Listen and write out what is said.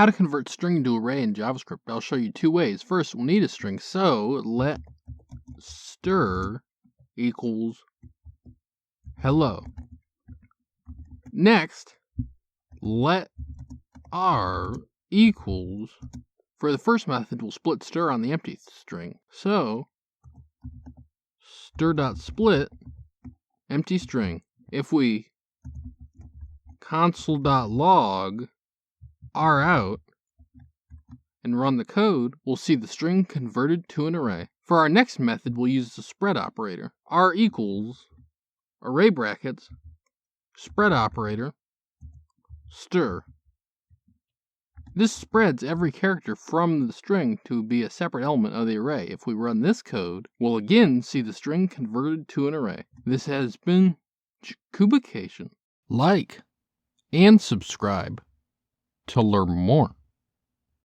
How to convert string to array in JavaScript. I'll show you two ways. First, we'll need a string, so let stir equals hello. Next, let r equals, for the first method, we'll split stir on the empty string. So, stir.split empty string. If we console.log r out and run the code, we'll see the string converted to an array. For our next method, we'll use the spread operator. R equals, array brackets, spread operator, stir. This spreads every character from the string to be a separate element of the array. If we run this code, we'll again see the string converted to an array. This has been Jakubication. Like and subscribe to learn more.